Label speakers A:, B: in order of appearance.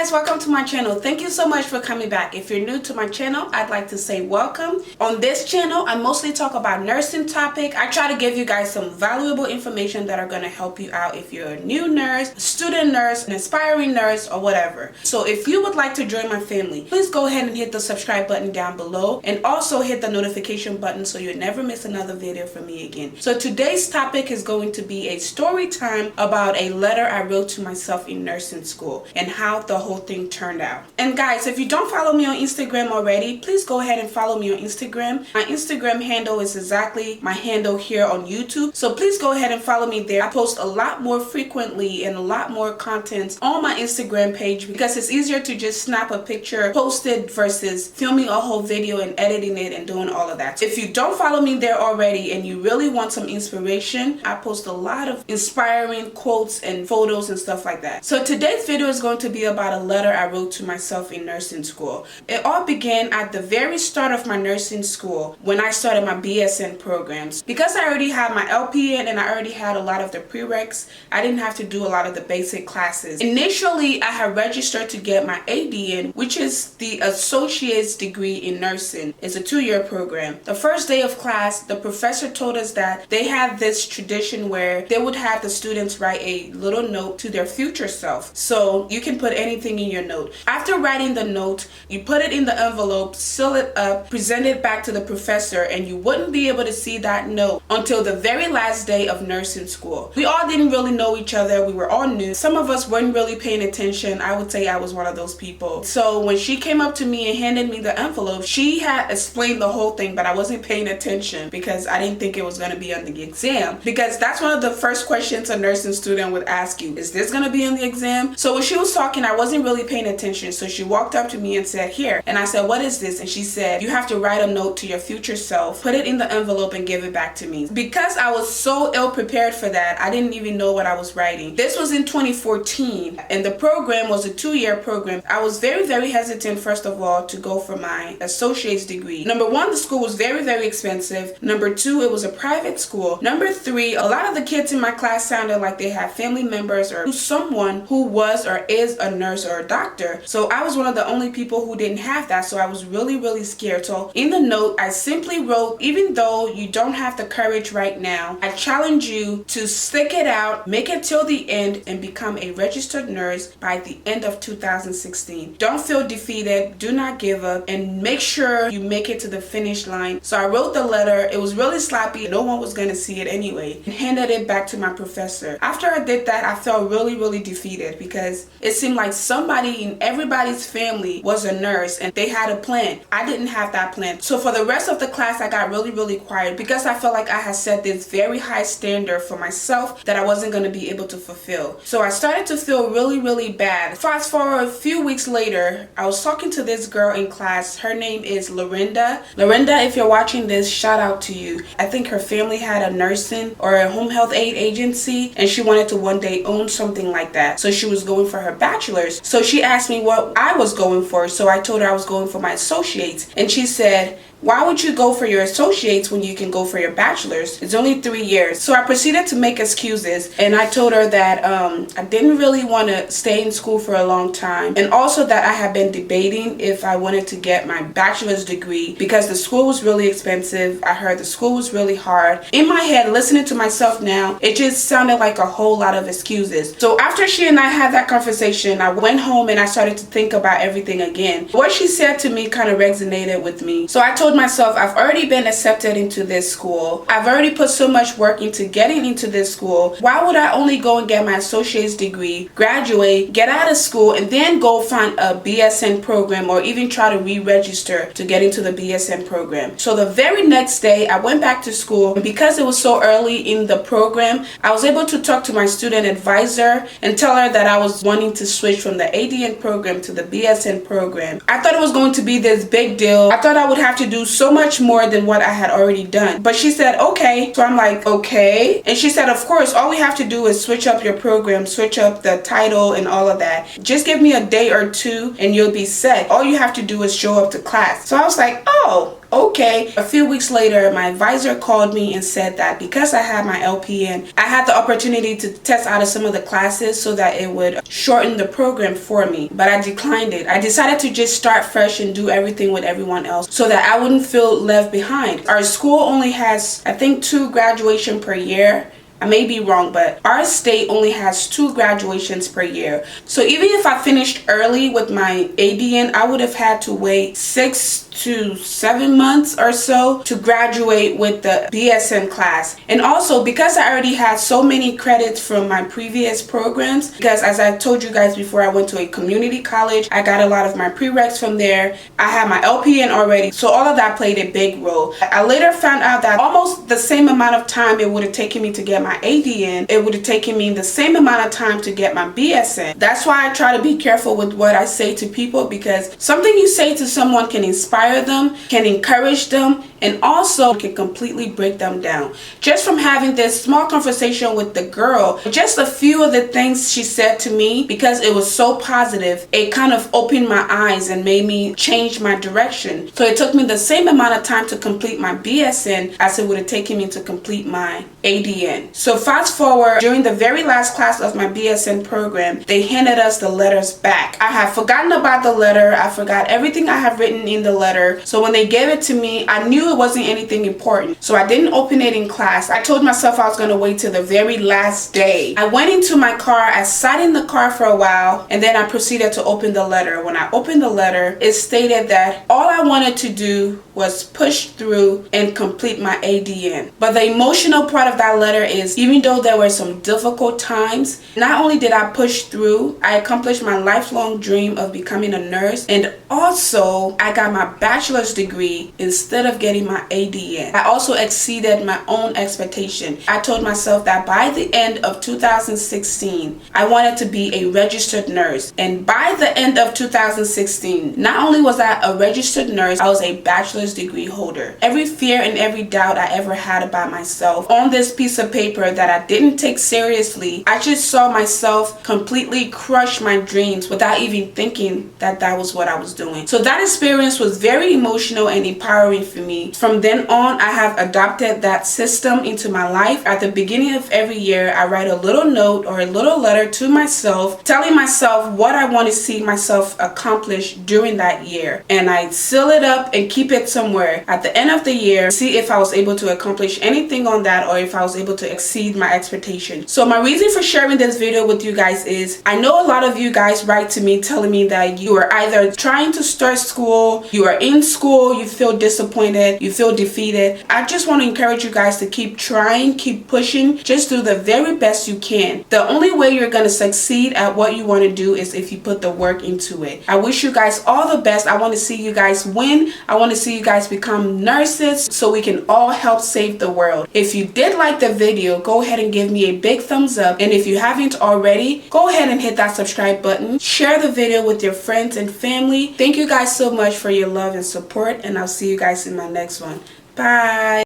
A: guys, welcome to my channel. Thank you so much for coming back. If you're new to my channel, I'd like to say welcome. On this channel, I mostly talk about nursing topic. I try to give you guys some valuable information that are going to help you out if you're a new nurse, a student nurse, an aspiring nurse, or whatever. So if you would like to join my family, please go ahead and hit the subscribe button down below and also hit the notification button so you never miss another video from me again. So today's topic is going to be a story time about a letter I wrote to myself in nursing school and how the whole thing turned out. And guys, if you don't follow me on Instagram already, please go ahead and follow me on Instagram. My Instagram handle is exactly my handle here on YouTube, so please go ahead and follow me there. I post a lot more frequently and a lot more content on my Instagram page because it's easier to just snap a picture, post it versus filming a whole video and editing it and doing all of that. If you don't follow me there already and you really want some inspiration, I post a lot of inspiring quotes and photos and stuff like that. So today's video is going to be about a letter I wrote to myself in nursing school. It all began at the very start of my nursing school when I started my BSN programs. Because I already had my LPN and I already had a lot of the prereqs, I didn't have to do a lot of the basic classes. Initially, I had registered to get my ADN, which is the associate's degree in nursing. It's a 2-year program. The first day of class, the professor told us that they had this tradition where they would have the students write a little note to their future self. So you can put anything in your note. After writing the note, you put it in the envelope, seal it up, present it back to the professor, and you wouldn't be able to see that note until the very last day of nursing school. We all didn't really know each other. We were all new. Some of us weren't really paying attention. I would say I was one of those people. So when she came up to me and handed me the envelope, she had explained the whole thing, but I wasn't paying attention because I didn't think it was going to be on the exam, because that's one of the first questions a nursing student would ask you. Is this going to be on the exam? So when she was talking, I wasn't really paying attention. So she walked up to me and said, "Here." And I said, "What is this?" And she said, "You have to write a note to your future self, put it in the envelope and give it back to me." Because I was so ill prepared for that, I didn't even know what I was writing. This was in 2014 and the program was a 2-year program. I was very hesitant, first of all, to go for my associate's degree. Number one, the school was very expensive. Number two, it was a private school. Number three, a lot of the kids in my class sounded like they had family members or someone who was or is a nurse or a doctor. So I was one of the only people who didn't have that. So I was really scared. So in the note, I simply wrote, "Even though you don't have the courage right now, I challenge you to stick it out, make it till the end, and become a registered nurse by the end of 2016. Don't feel defeated, do not give up, and make sure you make it to the finish line." So I wrote the letter. It was really sloppy. No one was going to see it anyway, and handed it back to my professor. After I did that, I felt really defeated because it seemed like somebody in everybody's family was a nurse and they had a plan. I didn't have that plan. So for the rest of the class, I got really quiet because I felt like I had set this very high standard for myself that I wasn't going to be able to fulfill. So I started to feel really bad. Fast forward a few weeks later, I was talking to this girl in class. Her name is Lorinda. Lorinda, if you're watching this, shout out to you. I think her family had a nursing or a home health aid agency and she wanted to one day own something like that. So she was going for her bachelor's. So she asked me what I was going for. So I told her I was going for my associates. And she said, "Why would you go for your associates when you can go for your bachelor's? It's only 3 years." So I proceeded to make excuses and I told her that I didn't really want to stay in school for a long time, and also that I had been debating if I wanted to get my bachelor's degree because the school was really expensive. I heard the school was really hard. In my head, listening to myself now, it just sounded like a whole lot of excuses. So after she and I had that conversation, I went home and I started to think about everything again. What she said to me kind of resonated with me. So I told myself, I've already been accepted into this school. I've already put so much work into getting into this school. Why would I only go and get my associate's degree, graduate, get out of school, and then go find a BSN program or even try to re-register to get into the BSN program? So the very next day, I went back to school, and because it was so early in the program, I was able to talk to my student advisor and tell her that I was wanting to switch from the ADN program to the BSN program. I thought it was going to be this big deal. I thought I would have to do so much more than what I had already done. But she said, "Okay." So I'm like, "Okay." And she said, "Of course, all we have to do is switch up your program, switch up the title and all of that. Just give me a day or two and you'll be set. All you have to do is show up to class." So I was like, "Oh, okay. A few weeks later, my advisor called me and said that because I had my LPN, I had the opportunity to test out of some of the classes so that it would shorten the program for me. But I declined it. I decided to just start fresh and do everything with everyone else so that I wouldn't feel left behind. Our school only has, I think, 2 graduation per year. I may be wrong, but our state only has 2 graduations per year. So even if I finished early with my ADN, I would have had to wait 6 to 7 months or so to graduate with the BSN class. And also, because I already had so many credits from my previous programs, because as I told you guys before, I went to a community college, I got a lot of my prereqs from there. I had my LPN already, so all of that played a big role. I later found out that almost the same amount of time it would have taken me to get my ADN, it would have taken me the same amount of time to get my BSN. That's why I try to be careful with what I say to people, because something you say to someone can inspire them, can encourage them, and also can completely break them down. Just from having this small conversation with the girl, just a few of the things she said to me, because it was so positive, it kind of opened my eyes and made me change my direction. So it took me the same amount of time to complete my BSN as it would have taken me to complete my ADN. So fast forward, during the very last class of my BSN program, they handed us the letters back. I had forgotten about the letter. I forgot everything I had written in the letter. So when they gave it to me, I knew it wasn't anything important. So I didn't open it in class. I told myself I was going to wait till the very last day. I went into my car. I sat in the car for a while, and then I proceeded to open the letter. When I opened the letter, it stated that all I wanted to do was push through and complete my ADN. But the emotional part of that letter is, even though there were some difficult times, not only did I push through, I accomplished my lifelong dream of becoming a nurse, and also I got my bachelor's degree instead of getting my ADN. I also exceeded my own expectation. I told myself that by the end of 2016, I wanted to be a registered nurse. And by the end of 2016, not only was I a registered nurse, I was a bachelor's degree holder. Every fear and every doubt I ever had about myself on this piece of paper that I didn't take seriously, I just saw myself completely crush my dreams without even thinking that that was what I was doing. So that experience was very emotional and empowering for me. From then on, I have adopted that system into my life. At the beginning of every year, I write a little note or a little letter to myself, telling myself what I want to see myself accomplish during that year. And I seal it up and keep it somewhere. At the end of the year, see if I was able to accomplish anything on that or if I was able to exceed my expectations. So my reason for sharing this video with you guys is, I know a lot of you guys write to me telling me that you are either trying to start school, you are in school, you feel disappointed, you feel defeated. I just want to encourage you guys to keep trying, keep pushing, just do the very best you can. The only way you're going to succeed at what you want to do is if you put the work into it. I wish you guys all the best. I want to see you guys win. I want to see you guys become nurses so we can all help save the world. If you did like the video, go ahead and give me a big thumbs up. And if you haven't already, go ahead and hit that subscribe button. Share the video with your friends and family. Thank you guys so much for your love and support, and I'll see you guys in my next one. Bye.